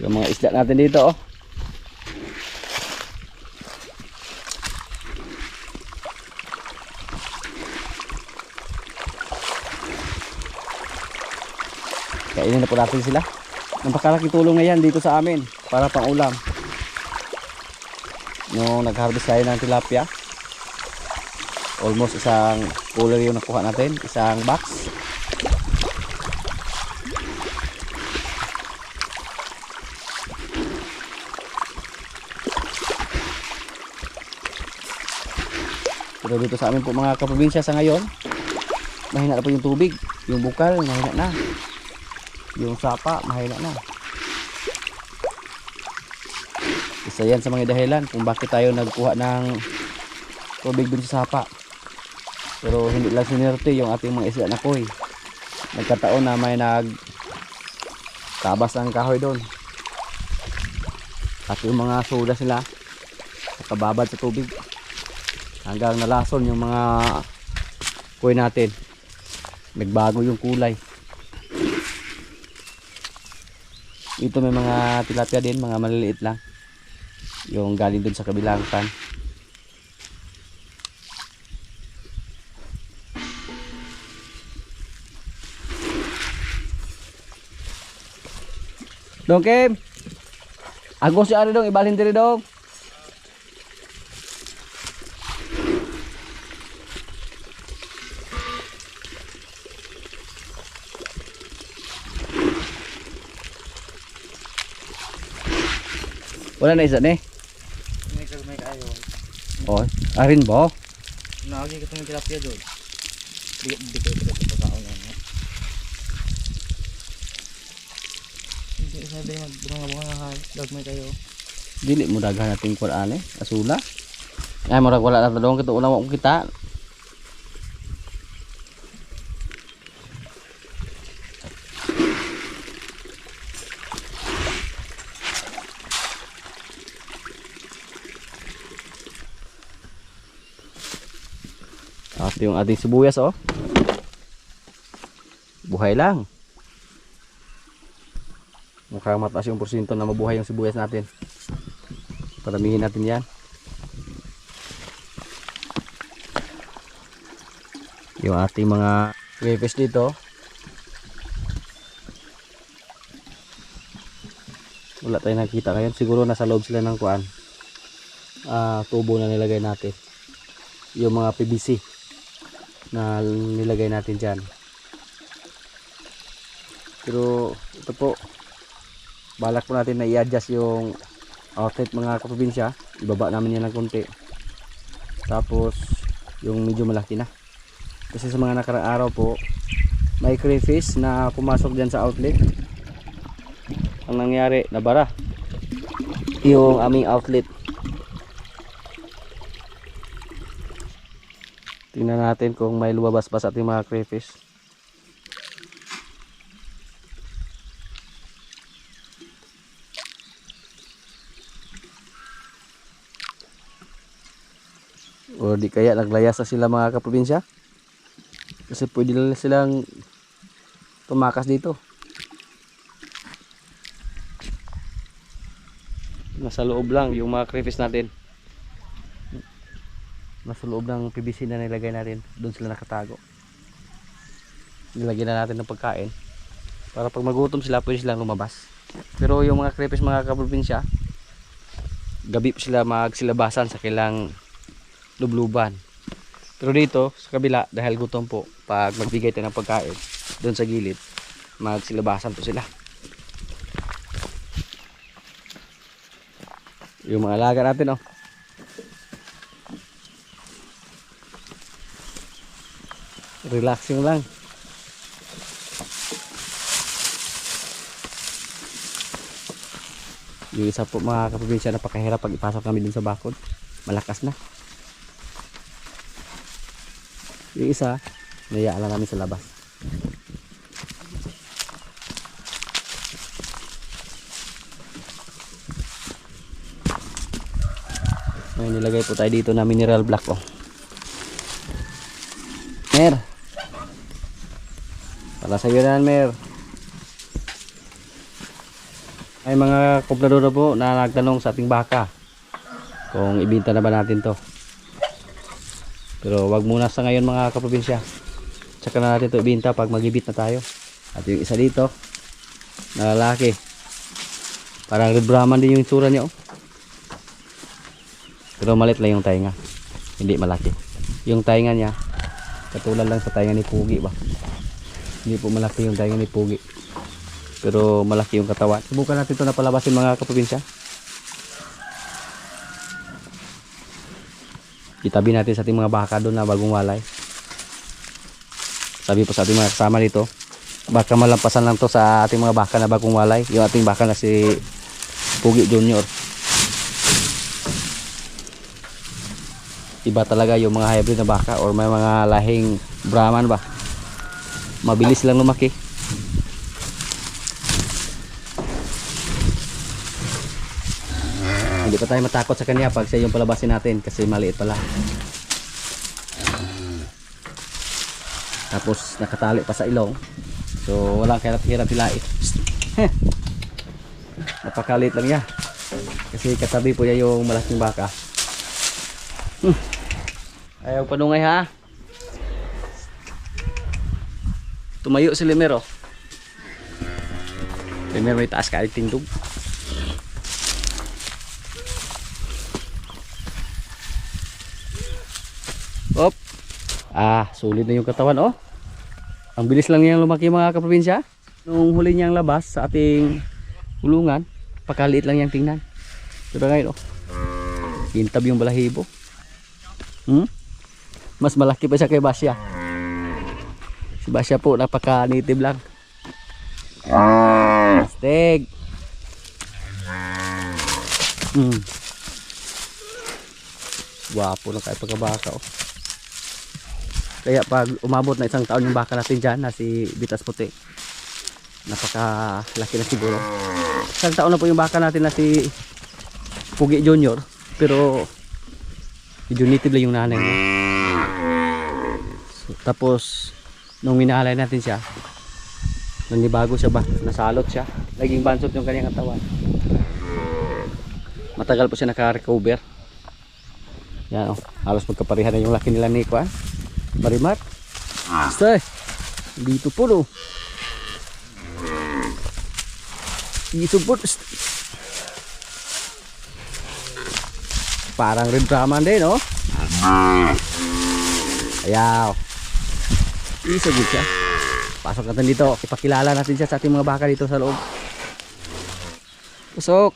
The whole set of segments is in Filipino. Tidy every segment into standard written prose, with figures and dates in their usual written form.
Yung mga isda natin dito oh. Kainin na po natin sila. Napakalaking tulong na yan dito sa amin para pang ulam. Nung nag-harvest tayo ng tilapia, almost isang cooler yung nakuha natin, isang box. Pero dito sa amin po mga kaprobinsya sa ngayon, mahina na po yung tubig, yung bukal mahina na, yung sapa mahina na. Isa yan sa mga dahilan kung bakit tayo nagkuha ng tubig dun sa sapa. Pero hindi lang sinerte yung ating mga isda na koy. Nagkataon na may nagtabas ng kahoy doon. At yung mga soda sila nakababad sa tubig hanggang nalason yung mga koy natin. Nagbago yung kulay. Ito may mga tilapia din, mga maliliit lang. Yung galing dun sa kabilang pan. Dong Kim, agos si ari dong, ibalhin diri dong. Wala na isa ni. May kayo. Oh, arin ba? Naagi ko itong tilapia doon. Di ko ito pagkakaon yan. Hindi sabi magbunga-bunga nga dagmay kayo. Dili mo daghan nating kuan asula. Ay murag wala na dong kita unaw ko kita. At yung ating sibuyas oh. Buhay lang. Mukhang mataas yung porsyento na mabuhay yung sibuyas natin. Paramihin natin yan. Yung ating mga crayfish dito. Wala tayong nakita ngayon. Siguro nasa loob sila ng kuan. Tubo na nilagay natin. Yung mga PVC na nilagay natin dyan. Pero ito po, balak po natin na i-adjust yung outlet mga kaprobinsya. Ibaba namin yan ng konti. Tapos yung medyo malaki na. Kasi sa mga nakarang araw po, may crayfish na pumasok dyan sa outlet. Ang nangyari, nabara yung aming outlet. Tingnan natin kung may lumabas pa sa ating mga crayfish. O di kaya naglayas na sila mga kaprobinsya. Kasi pwede lang silang tumakas dito. Nasa loob lang yung mga crayfish natin. Nasa loob ng PVC na nilagay natin. Doon sila nakatago. Nilagyan na natin ng pagkain para pag magutom sila pwede silang lumabas. Pero yung mga crayfish mga kaprobinsya, gabi po sila magsilabasan sa kilang lubluban. Pero dito sa kabila, dahil gutom po, pag magbigay tayo ng pagkain doon sa gilid, magsilabasan po sila. Yung mga alaga natin oh. Relaxing lang. Yung isa po mga kaprobinsya, napakahirap pag ipasok kami dun sa bakod. Malakas na. Yung isa, nayaan lang namin sa labas. May nilagay po tayo dito na mineral block oh. Mer, para sa yan Mer. May mga komprador na po na nagtanong sa ating baka kung ibenta na ba natin to. Pero wag muna sa ngayon mga kaprobinsya. Tsaka na natin to ibenta pag mag-ibit na tayo. At yung isa dito na lalaki, parang red Brahman din yung itsura niya, oh. Pero malit lang yung tainga, hindi malaki. Yung tainga niya katulad lang sa tainga ni Pugi ba. Hindi po malaki yung tainga ni Pugi, pero malaki yung katawan. Subukan natin ito na palabasin mga kaprobinsya. Itabi natin sa ating mga baka doon na bagong walay. Sabi po sa ating mga kasama dito, baka malampasan lang to sa ating mga baka na bagong walay. Yung ating baka na si Pugi Junior. Iba talaga yung mga hybrid na baka or may mga lahing Brahman ba. Mabilis lang lumaki. Hindi pa tayo matakot sa kanya pag siya yung palabasin natin kasi maliit pala. Tapos nakatali pa sa ilong. So walang kahirap-hirap hilait. Napakalit lang niya. Kasi katabi po niya yung malaking baka. Ayaw panungay ha. Tumayo si Limer, oh. Limer may taas kahit tindog. Op. Sulit na yung katawan, oh. Ang bilis lang niyang lumaki mga kaprobinsya. Nung huli niyang labas sa ating kulungan, pakaliit lang niyang tingnan. Pero ngayon, oh, kintab yung balahibo. Mas malaki pa siya kay Basya. Si Basya po napaka-native lang. Astig. Wapo na kahit pagkabaka, oh. Kaya pag umabot na isang taon yung baka natin dyan na si Bitas Puti, napakalaki na siguro. Isang taon na po yung baka natin na si Pugi Junior, pero medyo native lang yung nanay niya. So, tapos nung minahalay natin siya, nanibago siya ba, nasalot siya, naging bansot yung kanyang katawan. Matagal po siya naka-recover. Yan, oh, halos magkapareha na yung laki nila ni Kuan Marimar. Stay. Dito po, no. Dito po. Parang red Brahman din, no? Ayaw. Isagit siya. Pasok natin dito. Ipakilala natin siya sa ating mga baka dito sa loob. Pasok.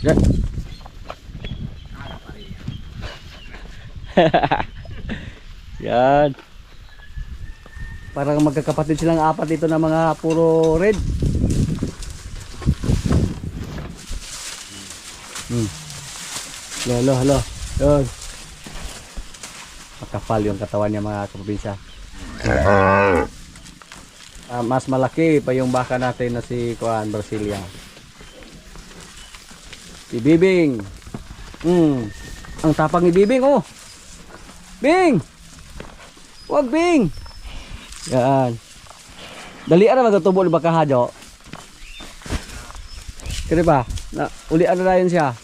Yan. Yan. Parang magkakapatid silang apat dito na mga puro red. Halo. Yan. Makapal yung katawan niya mga kaprobinsya. Mas malaki pa yung baka natin na si Kuan Brasilia. Si Bibing. Ang tapang ni Bibing, oh. Bing! Wag, Bing! Yan. Dalian na magatubo ni baka hadyo. Kaya ba? Ulian na yun siya.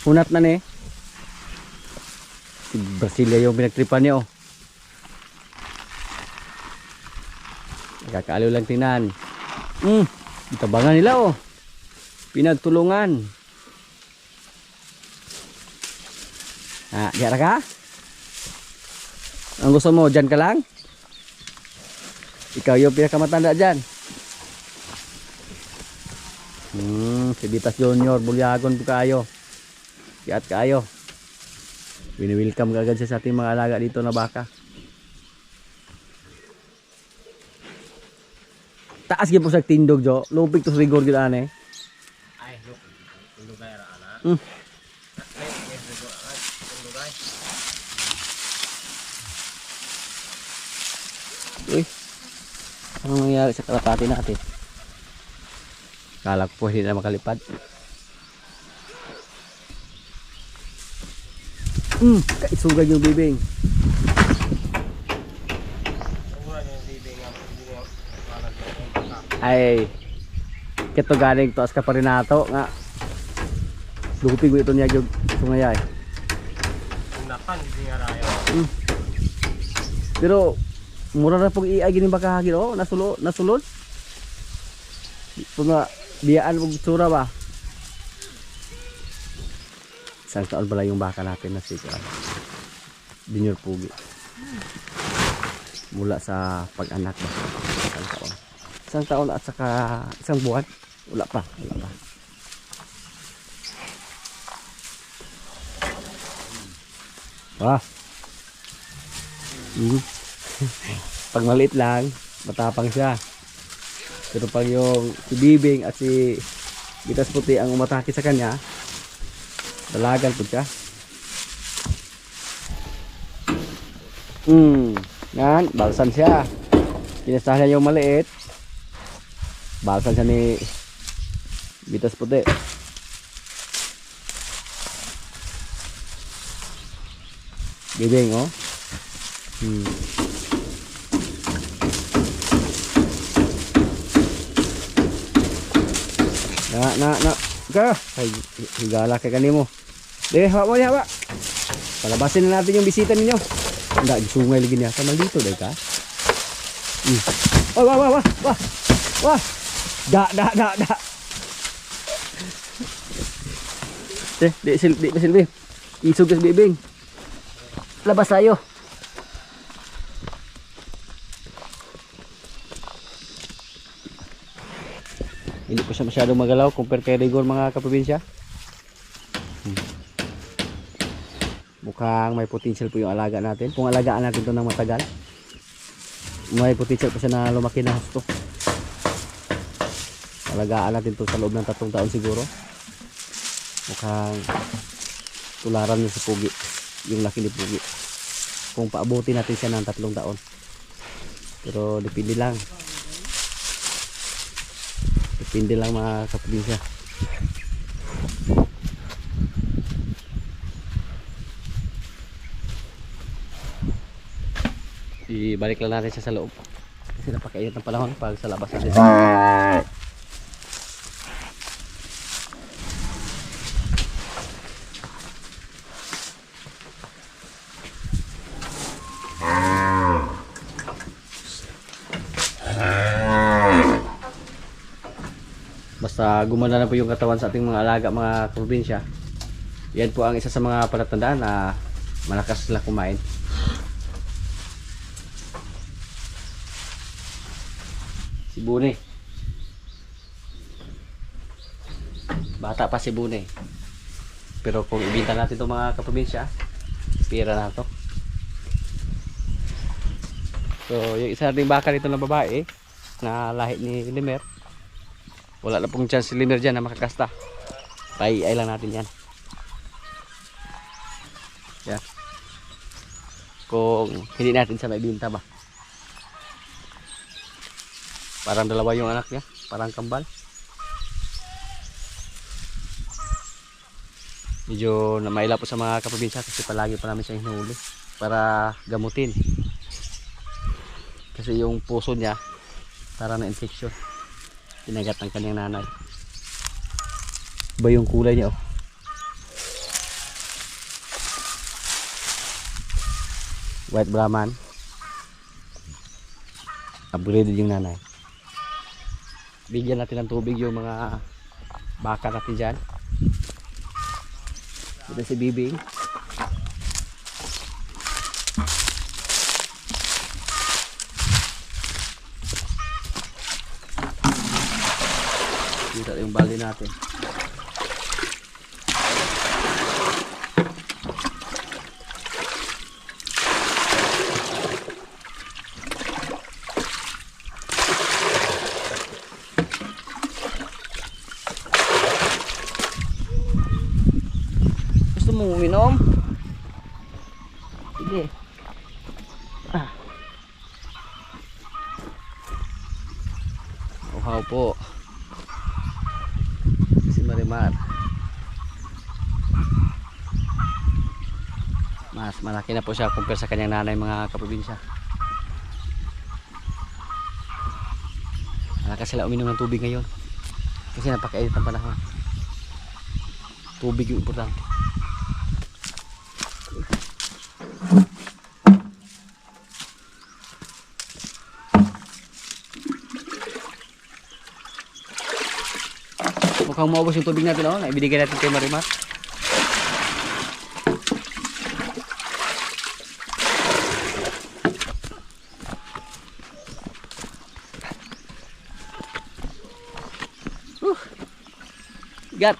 Hunat na ni. Si Brasilia yung pinagtripan niya, oh. Nagkakaaliw lang tingnan. Itabangan nila, oh. Pinagtulungan. Diyan ka? Ang gusto mo, dyan ka lang? Ikaw yung pinakamatanda dyan. Si Bitas Junior, bulyagon po kayo. Kiat kayo. Wini-welcome ka agad siya sa ating mga alaga dito na baka. Taas gyud po sa tindog, Jo. Lupig to sa rigor gyud ane. Ay, tindog kay ra ana. Uy, anong nangyari sa kalapati natin? Kala ko po hindi na makalipad. Kaisugan yung bibing. Ay kito galing to as ka pa rin nato nga lupig ito niya yung sungay ay. Napan, hindi nga raya. Pero mura na pong iay gini bakahagin oh, nasulod. Ito nga biyaan mong tsura ba? Isang taon pala yung baka natin na si Junior Pugi. Mula sa pag-anak ba? Isang taon at saka isang buwan. Wala pa. Wah. Pag maliit lang, matapang siya. Pero pag yung si Bibing at si Bitas Puti ang umatake sa kanya, dalagan po siya. Yan, balsan siya. Kinasahan niya yung maliit. Balsan siya ni Bitas Puti. Bibing oh. Na. Ka, ay higala kay kanimo. Dili, hawa mo niya, hawa. Palabasin na natin yung bisita ninyo. Hindi, sungay lagi niya. Sama dito, dahil ka. Wah. Da. Di silbi. Isog sa bibing. Labas tayo. Hindi po siya masyadong magalaw compare kay Rigor mga kaprobinsya. Mukhang may potential po yung alaga natin. Kung alagaan natin ito ng matagal, may potential po siya na lumaki na husto. Alagaan natin ito sa loob ng 3 taon siguro. Mukhang tularan niya sa Pugi, yung laki ni Pugi. Kung paabutin natin siya ng 3 taon. Pero depende lang mga kaprobinsya. Ibalik lang natin siya sa loob kasi napakainit ng panahon pag sa labas natin. Basta gumana na po yung katawan sa ating mga alaga mga probinsya. Yan po ang isa sa mga palatandaan na malakas sila kumain. Si Bune. Bata pa si Bune. Pero kung ibenta natin itong mga kaprobinsya, pira na to. So yung isa nating baka dito na babae na lahi ni Limer, wala na pong chance si Limer dyan na makakasta. Paiay lang natin yan. Yan. Kung hindi natin siya maibinta ba. Parang dalawa yung anak niya. Parang kambal. Medyo namaila po sa mga kaprobinsya kasi palagi pa namin siya hinuli para gamutin. Kasi yung puso niya parang na-infection. Kinagat ng kanyang nanay. Iba yung kulay niya oh. White Brahman. Upgraded yung nanay. Bigyan natin ng tubig yung mga baka natin dyan. Ito si Bibing. Dito yung bali natin. Gusto mo uminom? Sige. Uhaw po. Si Marimar. Mas malaki na po siya compare sa kanyang nanay mga kaprobinsya. Malakas sila uminom ng tubig ngayon. Kasi napakainit ang panahon. Tubig yung importante. Mukhang maubos yung tubig natin, oh. Naibigay natin kay Marimar. Gat.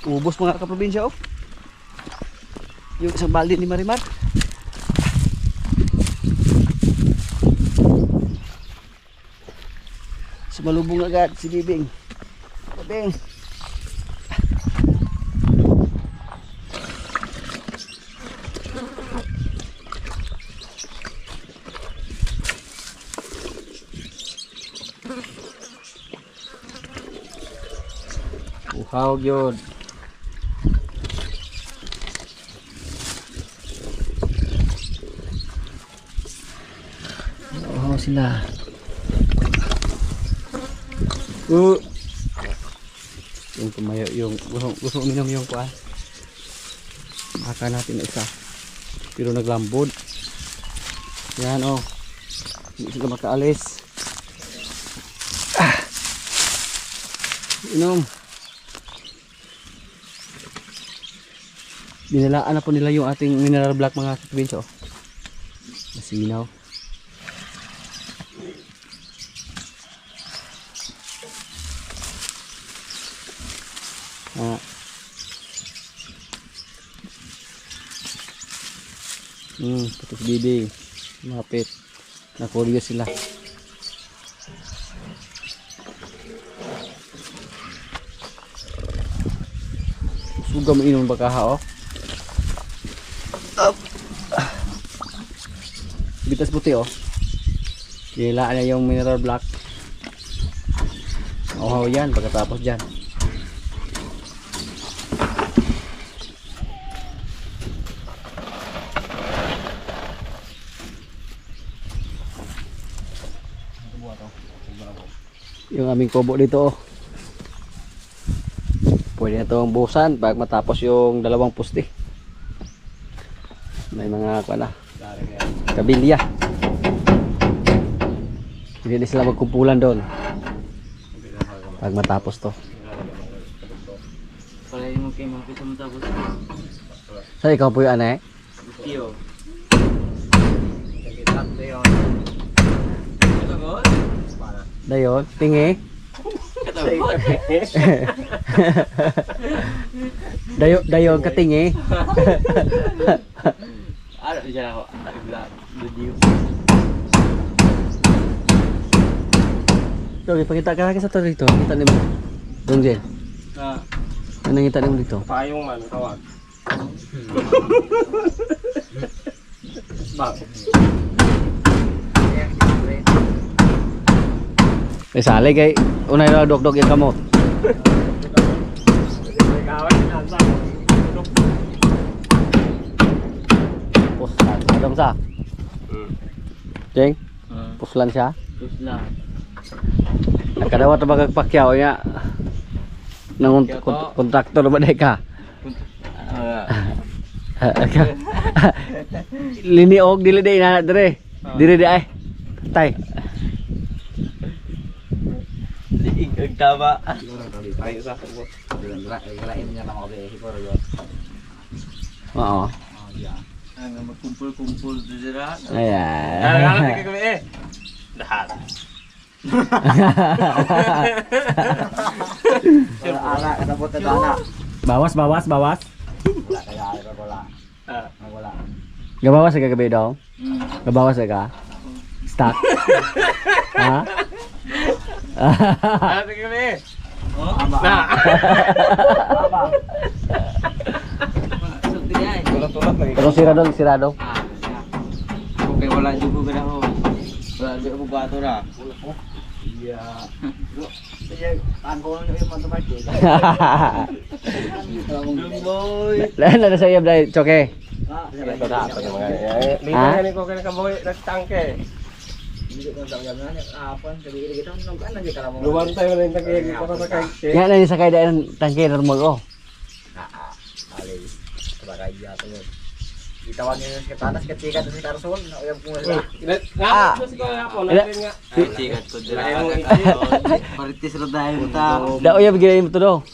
Ubos mga kaprobinsya, oh. Yung isang balde ni Marimar. Sumalubong agad si Bibing. Bibing. Uhaw yun. Uhaw sila. Yung tumayo, yung gusto uminom yung kuan. Maka natin na isa. Pero naglambod. Yan, oh. Hindi sila makaalis. Inom. Binalaan na po nila yung ating mineral block mga kaprobinsya, oh. Masinaw. Putus bibing. Mapit. Nakuryo sila. Suga mo inom baka, oh. Bitas puti, oh. Nilaan na yung mineral block. Uhaw yan pagkatapos dyan. Yung aming kubo dito, oh. Pwede na itong buhusan pag matapos yung dalawang poste. May mga na, kabilya. Hindi na sila magkumpulan doon pag matapos to. Palayin mo kayo mga pitong matapos. Sa ikaw po yung ano, eh? Tiyo. Dayon, tingi. Dayon katingi. Ano dyan ako? Video. So, ipakita ka sa to dito. Kita ni mo. Dongjen. Ano nakita mo dito? Payong man, tawag. Bakit? May sali kay unay na dog-dog yung kamot. Puslan. Adam sa? Jeng? Puslan siya? Puslan. Nakadawat na magagpakyaw niya. Nang kontraktor ba ka? Liniog dili day na dire. Dire di ay. Tay. Liig tama. Ayo sa ako. Kalain niya lang ako siguro yun. Oo. Ano magkumpul-kumpul dira. Ayan. Ano kami eh? Lahat. Ala kasabot na dana. Bawas. Wala kaya wala. Wala. Gabawas ka gabi daw? Gabawas ka? Stock? Ha? Ano kami eh? Aba. Sulti ay. Tulad lagi. Pero sirado. Okay, wala juga gana ho. Wala di ko bato ra. Iya. Iya, tangko ni matematik. Boy. Lain ada saya dai coke. Ito na, ito na mga. Lina ko kaya kamoy nagtangke. Hindi ko tahu jam na apa sabi kita nung kan lagi kalau mau. Luwan tayo rin tagig para sa kay. Yan na sa kaya tangke normal oh. Ali sebagai jatuh. Ditawagin sa tanas ketika sa Tarson na uyab ko sa. Terus ko ako natin nga. Tikat to dira. Paritis ra dahil ta. Da uyab gina mo to do.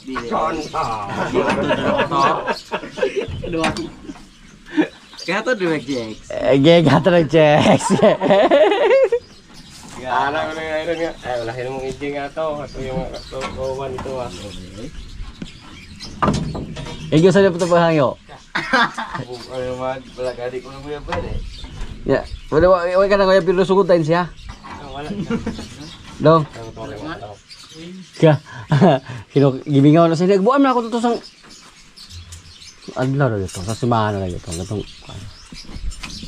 Kaya to direct Jex. Gega tra checks. Anak ko na ngayon nga. Ay wala hin mong ijing ato. Ato yung kawan ito ah. Ego sa dapat pahangyo. Ano man balagadi ko na mo pwede. Ya, wala ka na kaya pero sugod tayo siya. Wala. Dong. Gibingaw na siya. Buwan na ako to sang adlaw na dito. Sa simana na dito. Gatong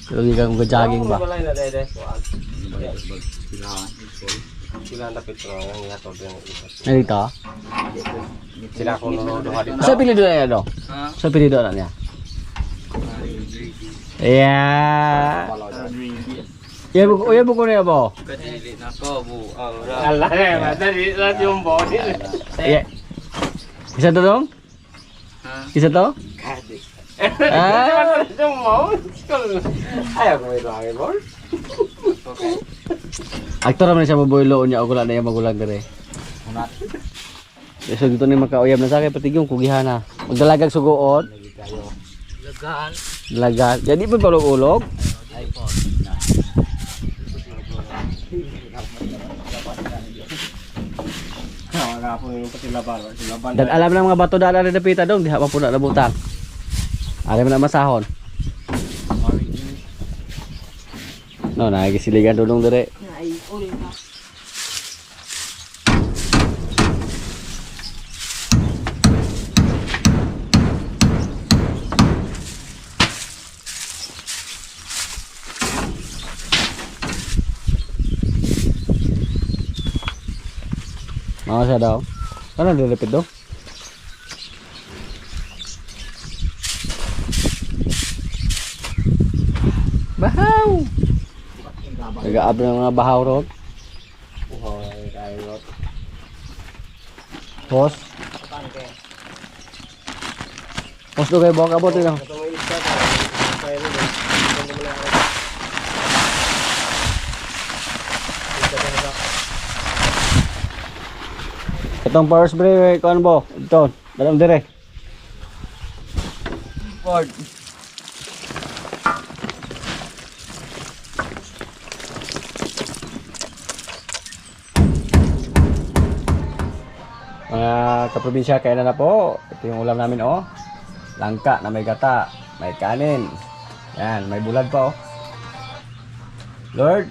pero di ka kung jogging ba? Wala na dede. Sila napit ko nga nga to yung isa. Narito? Sila ko no do dito. Sa pilido na niya do? Sa pilido na niya? Yeah. Uya buko na ba? Kadili na ko bu. Allah eh, madali lang yung body. Yeah. Isa to dong? Isa to? Kadik. Ah. Yung mo. Ayaw ko ito ang ball. Aktor naman siya mabuelo niya. Ako lang na yung magulang dire. Unat. So dito ni makauyab na sa akin. Pati yung kugihan na. Magdalagag sugoon. Legaan. Dalagan. Jadi pa palog-ulog. iPhone. Wala po yung pati laban. Dan alam na mga bato dala na dapita dong. Diha pa po na nabutang. Alam na masahon. No, nagisiligan dulong dire. Mau siya daw. Ano dilipid daw? Bahaw! Nag-aab ng mga bahaw ron. Pos. Pos do kayo bawang kabot yun. Itong power spray, kuan bo? Ito, dalam dire. Ford. Mga kaprobinsya, kaya na po. Ito yung ulam namin oh. Langka na may gata, may kanin. Yan, may bulad pa oh. Lord,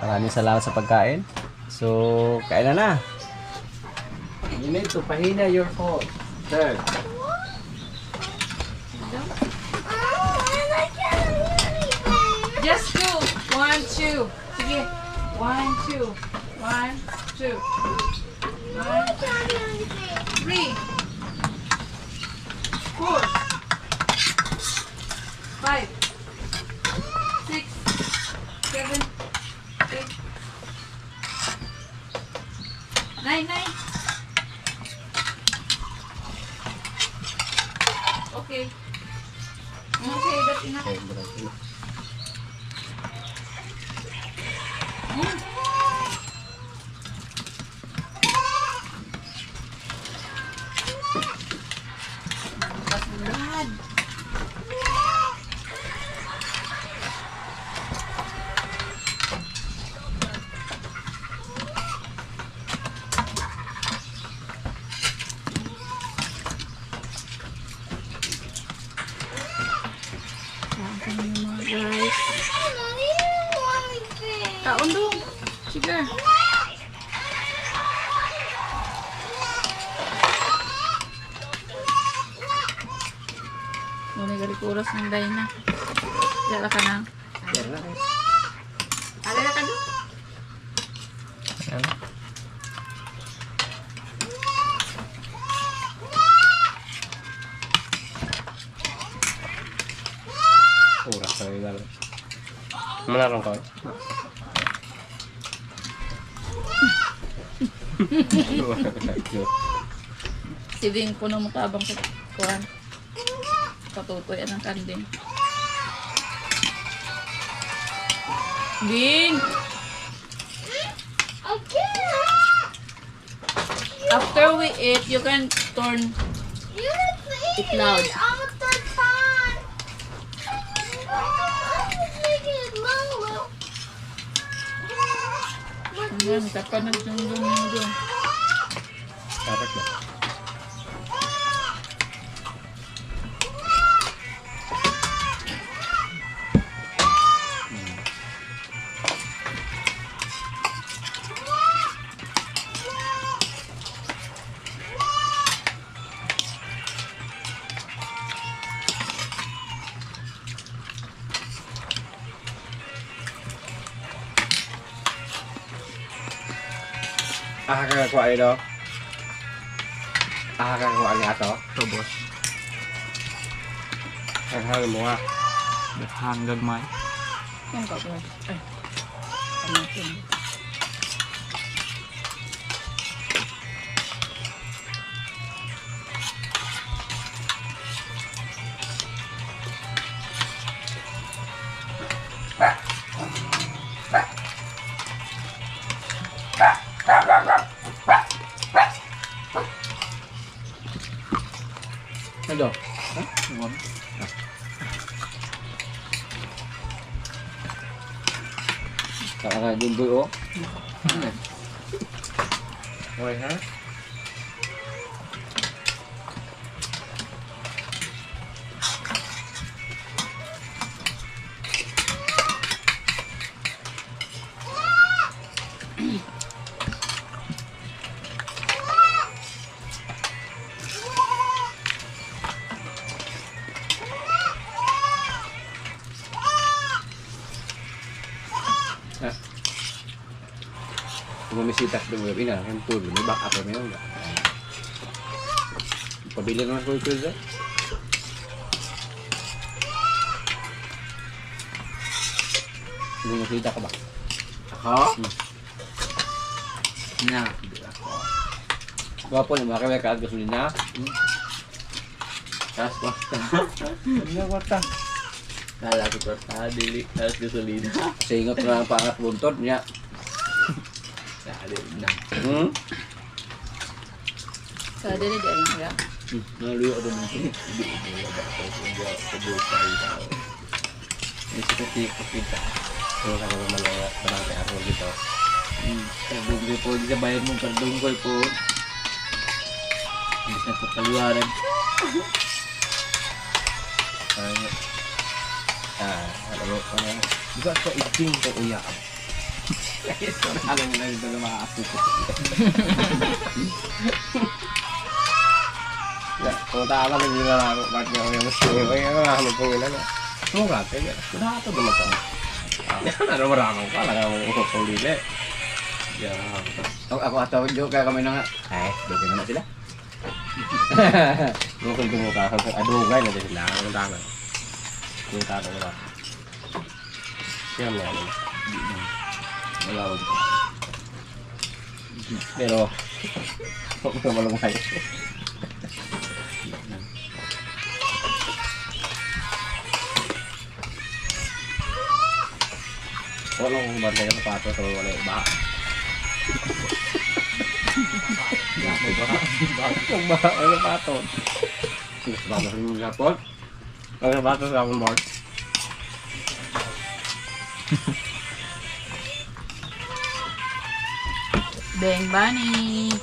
maraming salamat sa pagkain. So, kain na. You need to pahina your phone. Sir. Just do 1, 2. Sige. 1, 2. 1, 2. 1, 3. 4. 5. 6. 7. 8. 9. Okay. Okay, that's enough. Kasulad. Kaon dong. Sige. Muna gali kuras ng day na. Dala ka na. Alala ka doon. Oras na yung lalo. Manarong ka. Si Ding po nang mutabang sa kuhan. Patutoy ang kanding. Ding! After we eat, you can turn it loud. Ayan, kapanag yung doon. Dapat na. Kakakuha ito. Kakakuha niya ito. Ito, boss. Kakakuha mo nga. Hanggang may. Yan ka po. Ay. Ano yun? Ano? Saka jumboy oh. Okay ha? Bumisita sa mga ina, yung tour, may back up na yun. Pabili naman ko ito dyan. Bumisita ka ba? Ako? Na. Gwapo na, makaway ka agos na. Tapos basta. Ano kwarta? Kala ko pa sa dili. Tapos gasolina. Kasi ingat na ang pangat buntod niya. Dali na. Sa dili di rin siya. Naluyo ako ng hindi mo ba ako kung kabutay tao. Isipati ko kita. Kung ka naman mga barangay ako dito. Kabugli po di sa bayan mong pardunggoy po. Hindi na po kaliwaran. Alam mo, di ba ito iting kong uyak? Alam mo na rin na makakapupo. Kung tama lang yun na ako, bakit nga yung mas yung mga pong ilan na. Mura, kaya kunaka ito naman ka. Ano maramang ka, lang ang kong dili. Ako atawag doon, kaya kami na nga. Ay, doon naman sila. Kung tumuka ka sa adugay na din lang, ang tama. Yung tama na. Kaya mo yan. Wala ko. Pero, huwag mo malungay. Wala kong bantay ka sapatos o wala yung baha. Yung baha, ano sapatos? Bago yung lapot. Ang sapatos akong Mark. Bang Bunny!